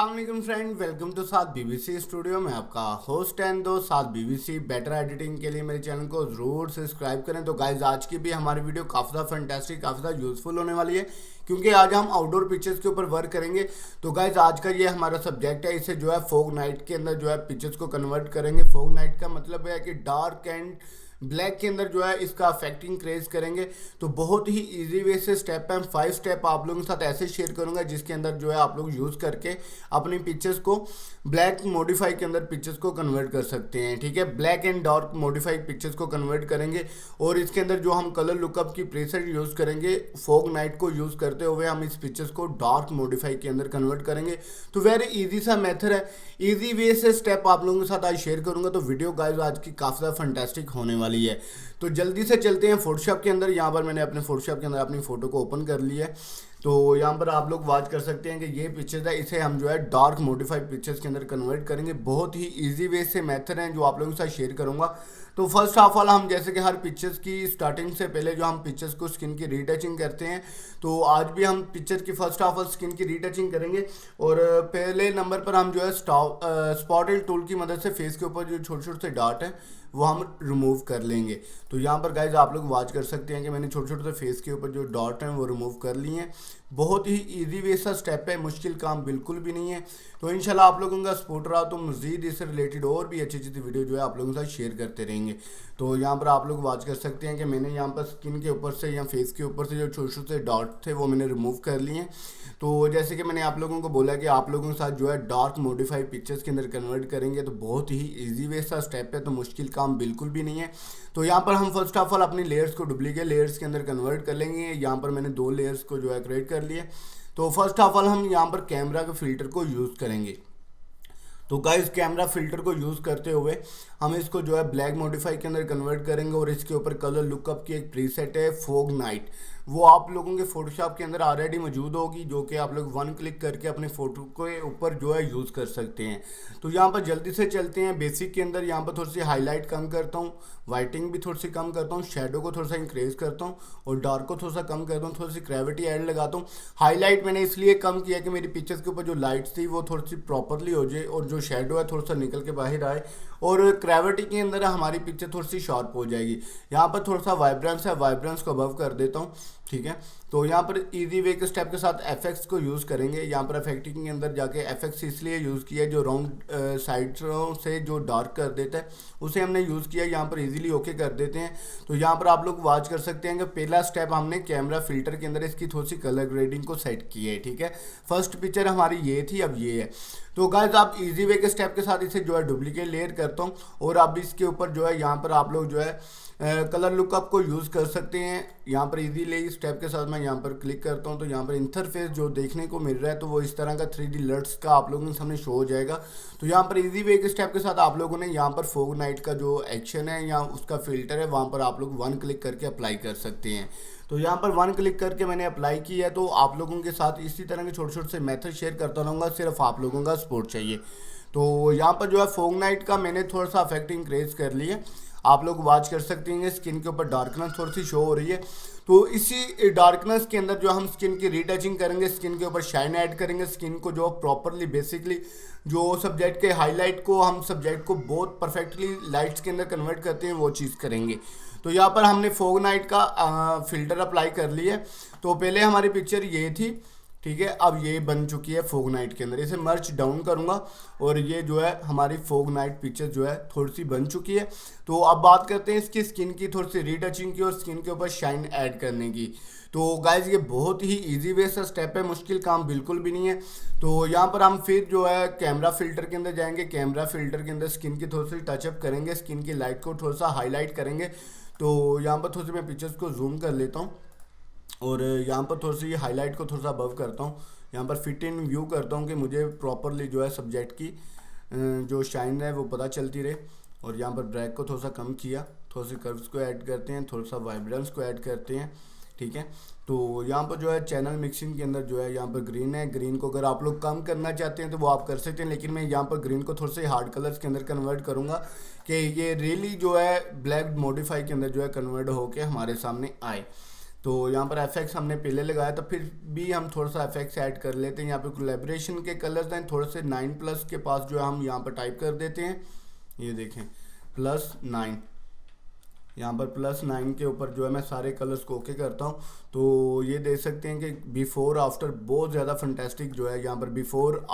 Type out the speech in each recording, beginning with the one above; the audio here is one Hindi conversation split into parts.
अस्सलाम वालेकुम फ्रेंड, वेलकम टू साथ बीबीसी स्टूडियो में आपका होस्ट एंड दोस्त साथ बीबीसी। बेटर एडिटिंग के लिए मेरे चैनल को ज़रूर सब्सक्राइब करें। तो गाइज आज की भी हमारी वीडियो काफ़ी ज़्यादा फैंटास्टिक, काफ़ी ज़्यादा यूज़फुल होने वाली है, क्योंकि आज हम आउटडोर पिक्चर्स के ऊपर वर्क करेंगे। तो गाइज आज का ये हमारा सब्जेक्ट है, इसे जो है फोग नाइट के अंदर जो है पिक्चर्स को कन्वर्ट करेंगे। फोग नाइट का मतलब है कि डार्क एंड ब्लैक के अंदर जो है इसका अफेक्टिंग क्रिएट करेंगे। तो बहुत ही इजी वे से स्टेप बाय 5 स्टेप आप लोगों के साथ ऐसे शेयर करूंगा, जिसके अंदर जो है आप लोग यूज़ करके अपनी पिक्चर्स को ब्लैक मॉडिफाई के अंदर पिक्चर्स को कन्वर्ट कर सकते हैं। ठीक है, black and dark modified pictures को कन्वर्ट करेंगे। और इसके अंदर जो हम कलर लुकअप की प्रीसेट यूज़ करेंगे, फोग नाइट को यूज़ करते हुए हम इस पिक्चर्स को डार्क मॉडिफाई के अंदर कन्वर्ट करेंगे। तो वेरी इजी सा मेथड है, इजी वे से स्टेप आप लोगों के साथ आज शेयर करूंगा। तो वीडियो गाइस आज की काफ़ी ज़्यादा फैंटास्टिक होने वाली है। तो जल्दी से चलते हैं फोटोशॉप के अंदर। यहाँ पर मैंने अपने फोटोशॉप के अंदर अपनी फ़ोटो को ओपन कर लिया है। तो यहाँ पर आप लोग वॉच कर सकते हैं कि ये पिक्चर्स है, इसे हम जो है डार्क मॉडिफाइड पिक्चर्स के अंदर कन्वर्ट करेंगे। बहुत ही इजी वे से मेथड हैं जो आप लोगों के साथ शेयर करूँगा। तो फर्स्ट ऑफ ऑल हम जैसे कि हर पिक्चर्स की स्टार्टिंग से पहले जो हम पिक्चर्स को स्किन की रीटचिंग करते हैं, तो आज भी हम पिक्चर की फर्स्ट ऑफ ऑल स्किन की रीटचिंग करेंगे। और पहले नंबर पर हम जो है स्पॉटेड टूल की मदद से फेस के ऊपर जो छोटे छोटे से डॉट हैं वो हम रिमूव कर लेंगे। तो यहाँ पर गाइज आप लोग वॉच कर सकते हैं कि मैंने छोटे छोटे से फेस के ऊपर जो डॉट हैं वो रिमूव कर लिए हैं। बहुत ही इजी वे सा स्टेप है, मुश्किल काम बिल्कुल भी नहीं है। तो इंशाल्लाह आप लोगों का सपोर्ट रहा तो मज़ीद इससे रिलेटेड और भी अच्छी अच्छी वीडियो जो है आप लोगों के साथ शेयर करते रहेंगे। तो यहाँ पर आप लोग वॉच कर सकते हैं कि मैंने यहाँ पर स्किन के ऊपर से या फेस के ऊपर से जो छोटे छोटे डॉट थे वो मैंने रिमूव कर लिए हैं। तो जैसे कि मैंने आप लोगों को बोला कि आप लोगों के साथ जो है डार्क मॉडिफाइड पिक्चर्स के अंदर कन्वर्ट करेंगे। तो बहुत ही इजी वे सा स्टेप है, तो मुश्किल काम बिल्कुल भी नहीं है। तो यहाँ पर हम फर्स्ट ऑफ ऑल अपनी लेयर्स को डुप्लीकेट लेयर्स के अंदर कन्वर्ट कर लेंगे। यहाँ पर मैंने 2 लेयर्स को जो है क्रिएट कर लिए। तो फर्स्ट ऑफ ऑल हम यहाँ पर कैमरा के फिल्टर को यूज़ करेंगे। तो गाइस कैमरा फिल्टर को यूज़ करते हुए हम इसको जो है ब्लैक मॉडिफाई के अंदर कन्वर्ट करेंगे। और इसके ऊपर कलर लुकअप की एक प्रीसेट है फोग नाइट, वो आप लोगों के फोटोशॉप के अंदर ऑलरेडी मौजूद होगी, जो कि आप लोग 1 क्लिक करके अपने फ़ोटो के ऊपर जो है यूज़ कर सकते हैं। तो यहाँ पर जल्दी से चलते हैं बेसिक के अंदर। यहाँ पर थोड़ी सी हाईलाइट कम करता हूँ, वाइटिंग भी थोड़ी सी कम करता हूँ, शेडो को थोड़ा सा इंक्रीज करता हूँ और डार्क को थोड़ा सा कम करता हूँ, थोड़ी सी ग्रेविटी ऐड लगाता हूँ। हाईलाइट मैंने इसलिए कम किया कि मेरी पिक्चर्स के ऊपर जो लाइट्स थी वो थोड़ी सी प्रॉपरली हो जाए और जो शेडो है थोड़ा सा निकल के बाहर आए और ग्रेविटी के अंदर हमारी पिक्चर थोड़ी सी शार्प हो जाएगी। यहाँ पर थोड़ा सा वाइब्रेंस है, वाइब्रेंस को अबव कर देता हूँ। ठीक है, तो यहाँ पर इजी वे के स्टेप के साथ एफएक्स को यूज़ करेंगे। यहाँ पर इफेक्टिंग के अंदर जाके एफएक्स इसलिए यूज़ किया जो राउंड साइड्सों से जो डार्क कर देता है उसे हमने यूज़ किया, यहाँ पर इजीली ओके कर देते हैं। तो यहाँ पर आप लोग वॉच कर सकते हैं कि पहला स्टेप हमने कैमरा फिल्टर के अंदर इसकी थोड़ी सी कलर ग्रेडिंग को सेट की है। ठीक है, फर्स्ट पिक्चर हमारी ये थी, अब ये है। तो गाइस आप इजी वे के स्टेप के साथ इसे जो है डुप्लीकेट लेयर करता हूँ और अब इसके ऊपर जो है यहाँ पर आप लोग जो है कलर लुकअप को यूज़ कर सकते हैं। यहाँ पर इजीली स्टेप के साथ मैं यहाँ पर क्लिक करता हूँ तो यहाँ पर इंटरफेस जो देखने को मिल रहा है तो वो इस तरह का 3D लट्स का आप लोगों के सामने शो हो जाएगा। तो यहाँ पर इजी वे के स्टेप के साथ आप लोगों ने यहाँ पर फोग नाइट का जो एक्शन है या उसका फिल्टर है वहाँ पर आप लोग 1 क्लिक करके अप्लाई कर सकते हैं। तो यहाँ पर 1 क्लिक करके मैंने अप्लाई किया है। तो आप लोगों के साथ इसी तरह के छोटे छोटे से मेथड शेयर करता रहूँगा, सिर्फ आप लोगों का सपोर्ट चाहिए। तो यहाँ पर जो है फोग नाइट का मैंने थोड़ा सा अफेक्टिंग क्रिएट कर लिया, आप लोग वॉच कर सकते हैं। स्किन के ऊपर डार्कनेस थोड़ी सी शो हो रही है। तो इसी डार्कनेस के अंदर जो हम स्किन की रीटचिंग करेंगे, स्किन के ऊपर शाइन ऐड करेंगे, स्किन को जो प्रॉपरली बेसिकली जो सब्जेक्ट के हाईलाइट को हम सब्जेक्ट को बहुत परफेक्टली लाइट्स के अंदर कन्वर्ट करते हैं वो चीज़ करेंगे। तो यहाँ पर हमने फोग नाइट का फिल्टर अप्लाई कर लिया। तो पहले हमारी पिक्चर ये थी, ठीक है, अब ये बन चुकी है फोग नाइट के अंदर। इसे मर्च डाउन करूंगा और ये जो है हमारी फोग नाइट पिक्चर जो है थोड़ी सी बन चुकी है। तो अब बात करते हैं इसकी स्किन की थोड़ी सी रीटचिंग की और स्किन के ऊपर शाइन ऐड करने की। तो गाइज ये बहुत ही इजी वे सा स्टेप है, मुश्किल काम बिल्कुल भी नहीं है। तो यहाँ पर हम फिर जो है कैमरा फिल्टर के अंदर जाएंगे, कैमरा फिल्टर के अंदर स्किन की थोड़ी सी टचअप करेंगे, स्किन की लाइट को थोड़ा सा हाईलाइट करेंगे। तो यहाँ पर थोड़ी सी मैं पिक्चर्स को जूम कर लेता हूँ और यहाँ पर थोड़ी सी हाईलाइट को थोड़ा सा अबव करता हूँ। यहाँ पर फिट इन व्यू करता हूँ कि मुझे प्रॉपरली जो है सब्जेक्ट की जो शाइन है वो पता चलती रहे। और यहाँ पर ब्रैक को थोड़ा सा कम किया, थोड़ा सी कर्व्स को ऐड करते हैं, थोड़ा सा वाइब्रेंस को ऐड करते हैं। ठीक है, तो यहाँ पर जो है चैनल मिक्सिंग के अंदर जो है यहाँ पर ग्रीन है, ग्रीन को अगर आप लोग कम करना चाहते हैं तो वो आप कर सकते हैं, लेकिन मैं यहाँ पर ग्रीन को थोड़े से हार्ड कलर्स के अंदर कन्वर्ट करूँगा कि ये रियली जो है ब्लैक मॉडिफाई के अंदर जो है कन्वर्ट होके हमारे सामने आए। तो यहाँ पर एफएक्स हमने पहले लगाया, तो फिर भी हम थोड़ा सा एफएक्स ऐड कर लेते हैं। यहाँ पे कोलैबोरेशन के कलर्स हैं थोड़े से 9+ के पास जो है हम यहाँ पर टाइप कर देते हैं। ये देखें +9, यहाँ पर +9 के ऊपर जो है मैं सारे कलर्स को ओके करता हूँ। तो ये देख सकते हैं कि बिफोर आफ्टर बहुत ज़्यादा फंटेस्टिक जो है यहाँ पर बिफोर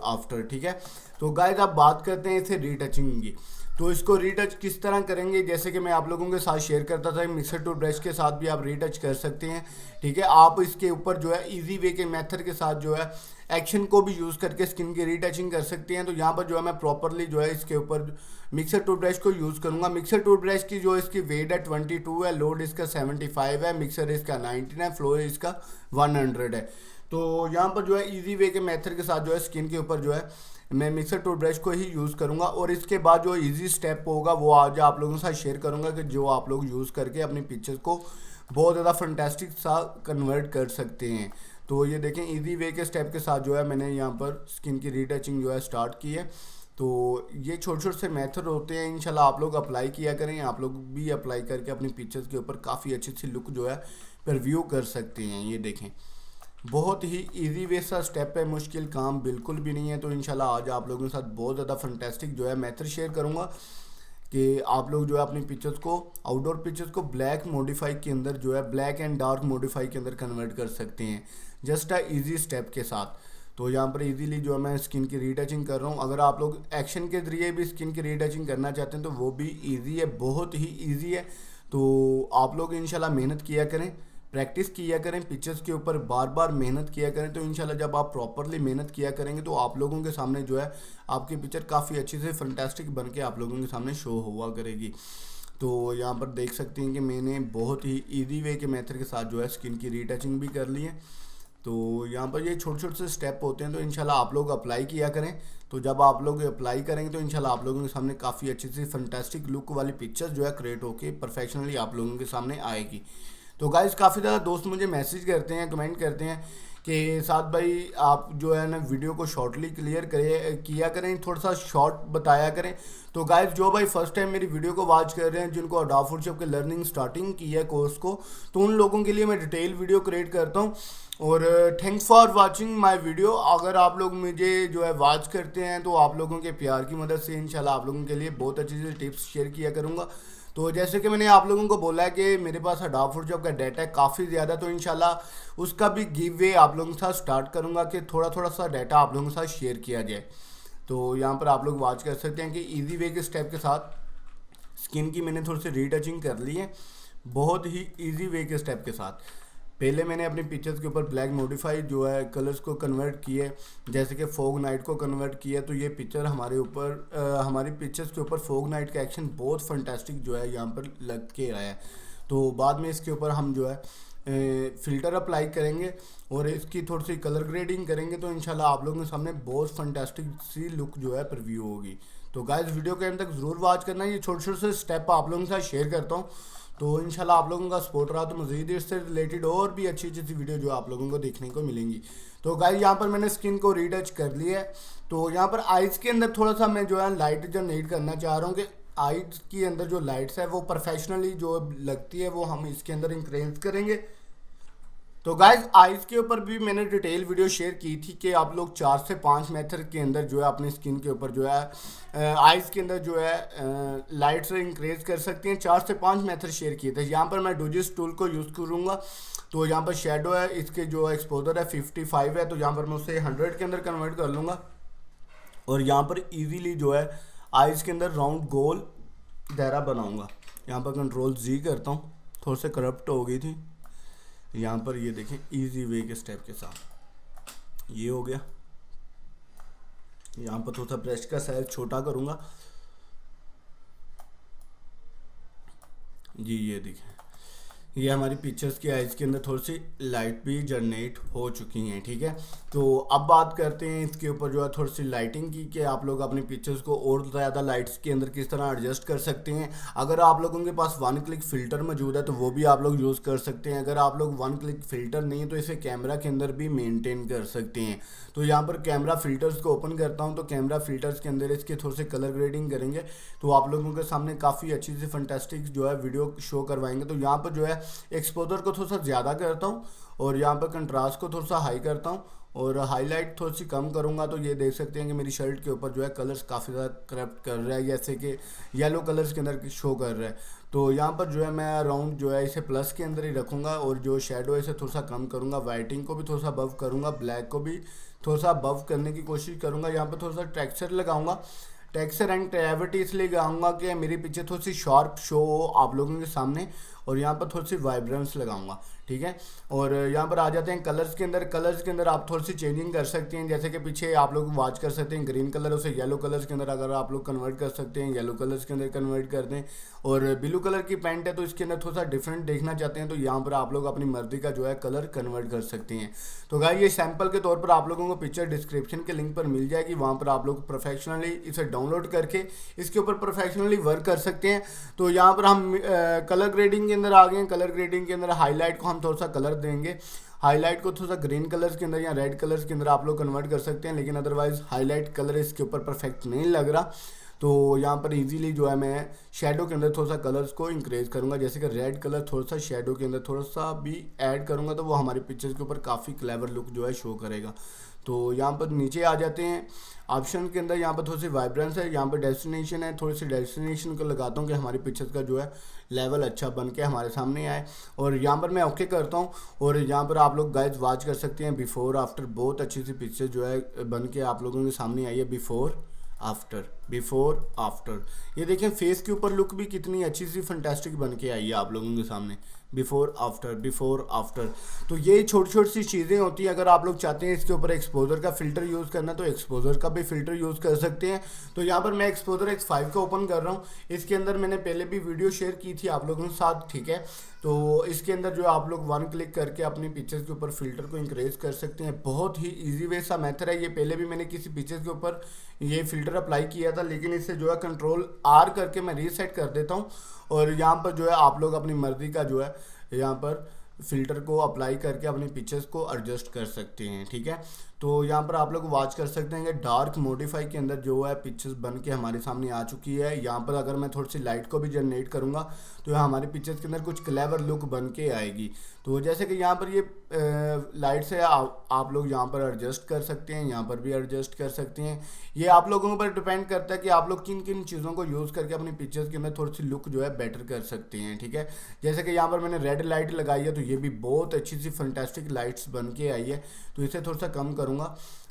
आफ्टर। ठीक है, तो गाइस आप बात करते हैं इसे रीटचिंग की। तो इसको रीटच किस तरह करेंगे, जैसे कि मैं आप लोगों के साथ शेयर करता था, मिक्सर टूल ब्रश के साथ भी आप रीटच कर सकते हैं। ठीक है, आप इसके ऊपर जो है इजी वे के मेथड के साथ जो है एक्शन को भी यूज़ करके स्किन की रीटचिंग कर सकते हैं। तो यहाँ पर जो है मैं प्रॉपरली जो है इसके ऊपर मिक्सर टूल ब्रश को यूज़ करूँगा। मिक्सर टूल ब्रश की जो इसकी वेट है 22 है, लोड इसका 75 है, मिक्सर इसका 19 है, फ्लो इसका 100 है। तो यहाँ पर जो है इजी वे के मेथड के साथ जो है स्किन के ऊपर जो है मैं मिक्सर टूल ब्रश को ही यूज़ करूँगा। और इसके बाद जो इजी स्टेप होगा वो आज आप लोगों के साथ शेयर करूँगा कि जो आप लोग यूज़ करके अपनी पिक्चर्स को बहुत ज़्यादा फंटेस्टिक सा कन्वर्ट कर सकते हैं। तो ये देखें इजी वे के स्टेप के साथ जो है मैंने यहाँ पर स्किन की रीटचिंग जो है स्टार्ट की है। तो ये छोटे छोटे से मेथड होते हैं, इंशाल्लाह आप लोग अप्लाई किया करें, आप लोग भी अप्लाई करके अपनी पिक्चर्स के ऊपर काफ़ी अच्छी सी लुक जो है प्रिव्यू कर सकते हैं। ये देखें बहुत ही इजी वे सा स्टेप है, मुश्किल काम बिल्कुल भी नहीं है। तो इंशाल्लाह आज आप लोगों के साथ बहुत ज़्यादा फंटेस्टिक जो है मेथड शेयर करूँगा कि आप लोग जो है अपनी पिक्चर्स को, आउटडोर पिक्चर्स को ब्लैक मॉडिफाई के अंदर जो है ब्लैक एंड डार्क मॉडिफाई के अंदर कन्वर्ट कर सकते हैं जस्ट इजी स्टेप के साथ। तो यहाँ पर इजीली जो है मैं स्किन की रीटचिंग कर रहा हूँ। अगर आप लोग एक्शन के ज़रिए भी स्किन की रीटचिंग करना चाहते हैं तो वो भी ईजी है, बहुत ही ईजी है। तो आप लोग इंशाल्लाह मेहनत किया करें, प्रैक्टिस किया करें, पिक्चर्स के ऊपर बार बार मेहनत किया करें। तो इंशाल्लाह जब आप प्रॉपरली मेहनत किया करेंगे तो आप लोगों के सामने जो है आपकी पिक्चर काफ़ी अच्छी से फंटेस्टिक बन के आप लोगों के सामने शो हुआ करेगी। तो यहाँ पर देख सकते हैं कि मैंने बहुत ही इजी वे के मेथड के साथ जो है स्किन की रीटचिंग भी कर ली है। तो यहाँ पर ये छोटे छोटे से स्टेप होते हैं, तो इंशाल्लाह आप लोग अप्लाई किया करें। तो जब आप लोग अप्लाई करेंगे तो इंशाल्लाह आप लोगों के सामने काफ़ी अच्छी सी फंटेस्टिक लुक वाली पिक्चर्स जो है क्रिएट होके परफेक्शनली आप लोगों के सामने आएगी। तो गाइस काफ़ी ज़्यादा दोस्त मुझे मैसेज करते हैं, कमेंट करते हैं कि साथ भाई आप जो है ना वीडियो को शॉर्टली क्लियर किया करें, थोड़ा सा शॉर्ट बताया करें। तो गाइस जो भाई फर्स्ट टाइम मेरी वीडियो को वॉच कर रहे हैं, जिनको अडोब फोटोशॉप के लर्निंग स्टार्टिंग की है कोर्स को, तो उन लोगों के लिए मैं डिटेल वीडियो क्रिएट करता हूँ। और thanks for watching my video. अगर आप लोग मुझे जो है वॉच करते हैं तो आप लोगों के प्यार की मदद से इंशाल्लाह आप लोगों के लिए बहुत अच्छी सी टिप्स शेयर किया करूँगा। तो जैसे कि मैंने आप लोगों को बोला है कि मेरे पास अडोब फोटोशॉप का डाटा है काफ़ी ज़्यादा, तो इंशाल्लाह उसका भी गिव वे आप लोगों के साथ स्टार्ट करूँगा कि थोड़ा थोड़ा सा डाटा आप लोगों के साथ शेयर किया जाए। तो यहाँ पर आप लोग वॉच कर सकते हैं कि इजी वे के स्टेप के साथ स्किन की मैंने थोड़ी सी रीटचिंग कर ली है, बहुत ही इजी वे के स्टेप के साथ। पहले मैंने अपनी पिक्चर्स के ऊपर ब्लैक मॉडिफाई जो है कलर्स को कन्वर्ट किए, जैसे कि फोग नाइट को कन्वर्ट किया। तो ये पिक्चर हमारे ऊपर हमारी पिक्चर्स के ऊपर फोग नाइट का एक्शन बहुत फंटेस्टिक जो है यहाँ पर लग के आया है। तो बाद में इसके ऊपर हम जो है फ़िल्टर अप्लाई करेंगे और इसकी थोड़ी सी कलर ग्रेडिंग करेंगे। तो इंशाल्लाह आप लोगों के सामने बहुत फंटेस्टिक सी लुक जो है प्रीव्यू होगी। तो गाइस वीडियो के अंत तक ज़रूर वॉच करना, ये छोटे छोटे से स्टेप आप लोगों के साथ शेयर करता हूँ। तो इंशाल्लाह आप लोगों का सपोर्ट रहा तो मज़ीद इससे रिलेटेड और भी अच्छी अच्छी वीडियो जो आप लोगों को देखने को मिलेंगी। तो गाइस यहाँ पर मैंने स्किन को रीटच कर लिया है। तो यहाँ पर आइज़ के अंदर थोड़ा सा मैं जो है लाइट जनरेट करना चाह रहा हूँ कि आइज़ के अंदर जो लाइट्स है वो प्रोफेशनली जो लगती है वो हम इसके अंदर इंक्रीज करेंगे। तो गाइज आइज़ के ऊपर भी मैंने डिटेल वीडियो शेयर की थी कि आप लोग 4 से 5 मेथड के अंदर जो है अपनी स्किन के ऊपर जो है आइज़ के अंदर जो है लाइट से इंक्रीज कर सकती हैं। 4 से 5 मेथड शेयर किए थे। यहाँ पर मैं डोजिस टूल को यूज़ करूँगा। तो यहाँ पर शेडो है, इसके जो एक्सपोजर है 55 है, तो यहाँ पर मैं उसे 100 के अंदर कन्वर्ट कर लूँगा। और यहाँ पर ईजीली जो है आइज़ के अंदर राउंड गोल दायरा बनाऊँगा। यहाँ पर कंट्रोल Z करता हूँ, थोड़ी सी करप्ट हो गई थी। यहाँ पर ये देखें इजी वे के स्टेप के साथ ये हो गया। यहाँ पर थोड़ा सा ब्रश का साइज छोटा करूँगा जी। ये देखें ये हमारी पिक्चर्स की आइज़ के अंदर थोड़ी सी लाइट भी जनरेट हो चुकी हैं। ठीक है, तो अब बात करते हैं इसके ऊपर जो है थोड़ी सी लाइटिंग की कि आप लोग अपनी पिक्चर्स को और ज़्यादा लाइट्स के अंदर किस तरह एडजस्ट कर सकते हैं। अगर आप लोगों के पास 1 क्लिक फ़िल्टर मौजूद है तो वो भी आप लोग यूज़ कर सकते हैं। अगर आप लोग 1 क्लिक फ़िल्टर नहीं है तो इसे कैमरा के अंदर भी मेनटेन कर सकते हैं। तो यहाँ पर कैमरा फ़िल्टर्स को ओपन करता हूँ। तो कैमरा फ़िल्टर्स के अंदर इसके थोड़े से कलर ग्रेडिंग करेंगे तो आप लोगों के सामने काफ़ी अच्छी सी फंटेस्टिक जो है वीडियो शो करवाएंगे। तो यहाँ पर जो है एक्सपोजर को थोड़ा सा ज़्यादा करता हूँ और यहाँ पर कंट्रास्ट को थोड़ा सा हाई करता हूँ और हाईलाइट थोड़ी सी कम करूँगा। तो ये देख सकते हैं कि मेरी शर्ट के ऊपर जो है कलर्स काफ़ी ज़्यादा करप्ट कर रहा है, जैसे कि येलो कलर्स के अंदर शो कर रहा है। तो यहाँ पर जो है मैं अराउंड जो है इसे प्लस के अंदर ही रखूँगा और जो शेडो है इसे थोड़ा सा कम करूँगा, वाइटिंग को भी थोड़ा सा बफ करूँगा, ब्लैक को भी थोड़ा सा बफ करने की कोशिश करूँगा। यहाँ पर थोड़ा सा टेक्सचर लगाऊंगा, टेक्सचर एंड ग्रेविटी इसलिए लगाऊंगा कि मेरे पीछे थोड़ी सी शार्प शो हो आप लोगों के सामने, और यहाँ पर थोड़ी सी वाइब्रेंस लगाऊंगा, ठीक है। और यहाँ पर आ जाते हैं कलर्स के अंदर। कलर्स के अंदर आप थोड़ी सी चेंजिंग कर सकते हैं, जैसे कि पीछे आप लोग वॉच कर सकते हैं ग्रीन कलर उसे येलो कलर्स के अंदर अगर आप लोग कन्वर्ट कर सकते हैं, येलो कलर्स के अंदर कन्वर्ट कर दें। और ब्लू कलर की पैंट है तो इसके अंदर थोड़ा सा डिफरेंट देखना चाहते हैं तो यहाँ पर आप लोग अपनी मर्जी का जो है कलर कन्वर्ट कर सकते हैं। तो गाइस ये सैंपल के तौर पर आप लोगों को पिक्चर डिस्क्रिप्शन के लिंक पर मिल जाएगी, वहाँ पर आप लोग प्रोफेशनली इसे डाउनलोड करके इसके ऊपर प्रोफेशनली वर्क कर सकते हैं। तो यहाँ पर हम कलर ग्रेडिंग के अंदर आ गए हैं। कलर ग्रेडिंग के अंदर हाईलाइट को हम थोड़ा सा कलर देंगे, हाईलाइट को थोड़ा सा ग्रीन कलर्स के अंदर या रेड कलर्स के अंदर आप लोग कन्वर्ट कर सकते हैं, लेकिन अदरवाइज हाईलाइट कलर इसके ऊपर परफेक्ट नहीं लग रहा। तो यहाँ पर इजीली जो है मैं शेडो के अंदर थोड़ा सा कलर्स को इंक्रीज करूँगा, जैसे कि रेड कलर थोड़ा सा शेडो के अंदर थोड़ा सा भी ऐड करूँगा तो वो हमारी पिक्चर्स के ऊपर काफ़ी क्लेवर लुक जो है शो करेगा। तो यहाँ पर नीचे आ जाते हैं ऑप्शन के अंदर, यहाँ पर थोड़ी सी वाइब्रेंस है, यहाँ पर डेस्टिनेशन है, थोड़ी सी डेस्टिनेशन को लगाता हूँ कि हमारी पिक्चर्स का जो है लेवल अच्छा बन के हमारे सामने आए। और यहाँ पर मैं ओके करता हूँ और यहाँ पर आप लोग गाइस वॉच कर सकते हैं बिफोर आफ्टर, बहुत अच्छी सी पिक्चर जो है बन के आप लोगों के सामने आई है बिफोर आफ्टर, बिफोर आफ्टर। ये देखें फेस के ऊपर लुक भी कितनी अच्छी सी फंटेस्टिक बन के आई है आप लोगों के सामने, बिफोर आफ्टर, बिफोर आफ्टर। तो ये छोटी छोटी सी चीज़ें होती हैं। अगर आप लोग चाहते हैं इसके ऊपर एक्सपोजर का फिल्टर यूज़ करना तो एक्सपोजर का भी फिल्टर यूज़ कर सकते हैं। तो यहाँ पर मैं एक्सपोजर X5 का ओपन कर रहा हूँ। इसके अंदर मैंने पहले भी वीडियो शेयर की थी आप लोगों के साथ, ठीक है। तो इसके अंदर जो आप लोग वन क्लिक करके अपनी पिक्चर्स के ऊपर फिल्टर को इंक्रीज कर सकते हैं। बहुत ही ईजी वे सा मेथड है ये। पहले भी मैंने किसी पिक्चर्स के ऊपर ये फिल्टर अप्लाई किया था, लेकिन इससे जो है कंट्रोल R करके मैं रीसेट कर देता हूँ और यहाँ पर जो है आप लोग अपनी मर्जी का जो है यहाँ पर फिल्टर को अप्लाई करके अपनी पिक्चर्स को एडजस्ट कर सकते हैं, ठीक है। तो यहाँ पर आप लोग वॉच कर सकते हैं कि डार्क मॉडिफाई के अंदर जो है पिक्चर्स बन के हमारे सामने आ चुकी है। यहाँ पर अगर मैं थोड़ी सी लाइट को भी जनरेट करूँगा तो हमारी पिक्चर्स के अंदर कुछ क्लेवर लुक बन के आएगी। तो जैसे कि यहाँ पर ये लाइट से आप लोग यहाँ पर एडजस्ट कर सकते हैं, यहाँ पर भी एडजस्ट कर सकते हैं। ये आप लोगों पर डिपेंड करता है कि आप लोग किन किन चीज़ों को यूज़ करके अपनी पिक्चर्स के अंदर थोड़ी सी लुक जो है बेटर कर सकते हैं, ठीक है। जैसे कि यहाँ पर मैंने रेड लाइट लगाई है तो ये भी बहुत अच्छी सी फंटेस्टिक लाइट्स बन के आई है, तो इसे थोड़ा सा कम करूँगा।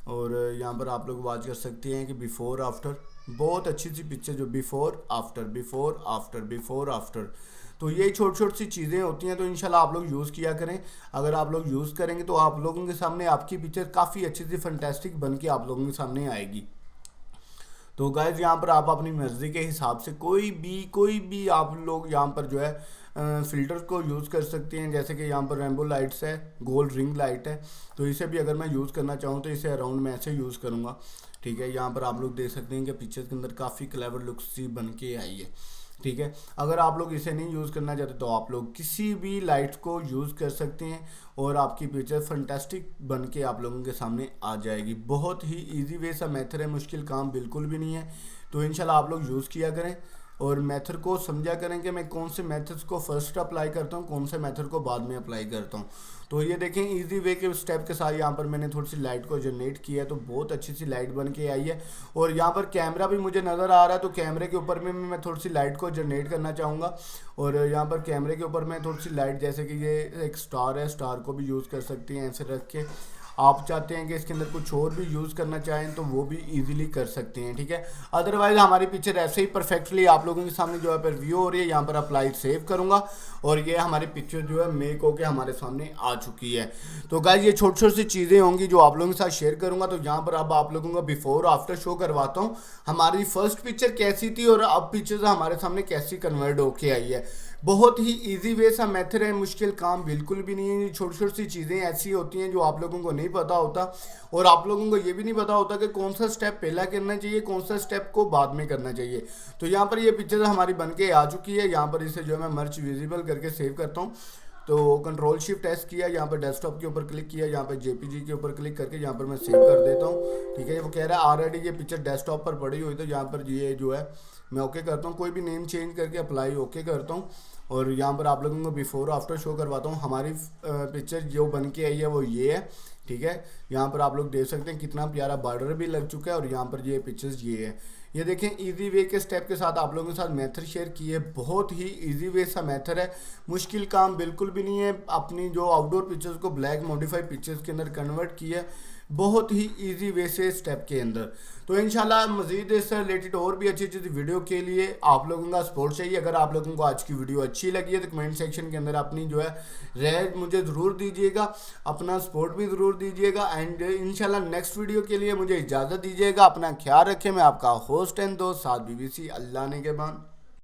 और यहाँ पर आप लोग वॉच कर सकते हैं कि बिफोर आफ्टर, बहुत अच्छी सी पिक्चर जो before after, before after, before after. तो ये छोटी छोटी सी चीज़ें होती हैं, तो इंशाल्लाह आप लोग यूज़ किया करें। अगर आप लोग यूज़ करेंगे तो आप लोगों के सामने आपकी पिक्चर काफ़ी अच्छी सी फंटेस्टिक बन के आप लोगों के सामने आएगी। तो गाइज यहाँ पर आप अपनी मर्ज़ी के हिसाब से कोई भी आप लोग यहाँ पर जो है फ़िल्टर को यूज़ कर सकते हैं। जैसे कि यहाँ पर रेनबो लाइट्स है, गोल्ड रिंग लाइट है, तो इसे भी अगर मैं यूज़ करना चाहूँ तो इसे अराउंड मैं ऐसे यूज़ करूँगा, ठीक है। यहाँ पर आप लोग देख सकते हैं कि पिक्चर के अंदर काफ़ी क्लेवर लुक सी बन के आई है, ठीक है। अगर आप लोग इसे नहीं यूज़ करना चाहते तो आप लोग किसी भी लाइट को यूज़ कर सकते हैं और आपकी पिक्चर फंटेस्टिक बन के आप लोगों के सामने आ जाएगी। बहुत ही इजी वे सा मेथड है, मुश्किल काम बिल्कुल भी नहीं है। तो इंशाल्लाह आप लोग यूज़ किया करें और मेथड को समझा करें कि मैं कौन से मेथड्स को फर्स्ट अप्लाई करता हूँ, कौन से मेथड को बाद में अप्लाई करता हूँ। तो ये देखें इजी वे के स्टेप के साथ यहाँ पर मैंने थोड़ी सी लाइट को जनरेट किया है, तो बहुत अच्छी सी लाइट बन के आई है। और यहाँ पर कैमरा भी मुझे नज़र आ रहा है, तो कैमरे के ऊपर में मैं थोड़ी सी लाइट को जनरेट करना चाहूँगा। और यहाँ पर कैमरे के ऊपर मैं थोड़ी सी लाइट, जैसे कि ये एक स्टार है, स्टार को भी यूज़ कर सकते हैं ऐसे रख के। आप चाहते हैं कि इसके अंदर कुछ और भी यूज़ करना चाहें तो वो भी इजीली कर सकते हैं, ठीक है। अदरवाइज हमारी पिक्चर ऐसे ही परफेक्टली आप लोगों के सामने जो है पर व्यू हो रही है। यहाँ पर अप्लाई सेव करूँगा और ये हमारी पिक्चर जो है मेक होके हमारे सामने आ चुकी है। तो गाइस ये छोटी छोटी सी चीज़ें होंगी जो आप लोगों के साथ शेयर करूँगा। तो यहाँ पर अब आप लोगों का बिफोर आफ्टर शो करवाता हूँ, हमारी फर्स्ट पिक्चर कैसी थी और अब पिक्चर हमारे सामने कैसी कन्वर्ट होके आई है। बहुत ही इजी वे सा मेथड है, मुश्किल काम बिल्कुल भी नहीं है। छोटी छोटी सी चीज़ें ऐसी होती हैं जो आप लोगों को नहीं पता होता और आप लोगों को ये भी नहीं पता होता कि कौन सा स्टेप पहला करना चाहिए, कौन सा स्टेप को बाद में करना चाहिए। तो यहाँ पर ये पिक्चर हमारी बन के आ चुकी है। यहाँ पर इसे जो है मैं मर्ज विजिबल करके सेव करता हूँ। तो कंट्रोल शिफ्ट एस किया, यहाँ पर डेस्कटॉप के ऊपर क्लिक किया, यहाँ पर जेपीजी के ऊपर क्लिक करके यहाँ पर मैं सेव कर देता हूँ। ठीक है, वो कह रहा है ऑलरेडी ये पिक्चर डेस्कटॉप पर पड़ी हुई, तो यहाँ पर ये जो है मैं ओके करता हूँ, कोई भी नेम चेंज करके अप्लाई ओके करता हूँ। और यहाँ पर आप लोगों को बिफोर आफ्टर शो करवाता हूँ। हमारी पिक्चर जो बन के आई है वो ये है। ठीक है, यहाँ पर आप लोग देख सकते हैं कितना प्यारा बॉर्डर भी लग चुका है, और यहाँ पर ये पिक्चर्स ये है। ये देखें इजी वे के स्टेप के साथ आप लोगों के साथ मेथड शेयर की है, बहुत ही इजी वे सा मेथड है, मुश्किल काम बिल्कुल भी नहीं है। अपनी जो आउटडोर पिक्चर्स को ब्लैक मॉडिफाइड पिक्चर्स के अंदर कन्वर्ट किया है, बहुत ही इजी वे से स्टेप के अंदर। तो इंशाल्लाह मज़ीद इससे रिलेटेड और भी अच्छी अच्छी वीडियो के लिए आप लोगों का सपोर्ट चाहिए। अगर आप लोगों को आज की वीडियो अच्छी लगी है तो कमेंट सेक्शन के अंदर अपनी जो है राय मुझे ज़रूर दीजिएगा, अपना सपोर्ट भी ज़रूर दीजिएगा। एंड इंशाल्लाह नेक्स्ट वीडियो के लिए मुझे इजाज़त दीजिएगा। अपना ख्याल रखें। मैं आपका होस्ट एंड दोस्त साद बीबीसी। अल्लाह ने के बाद।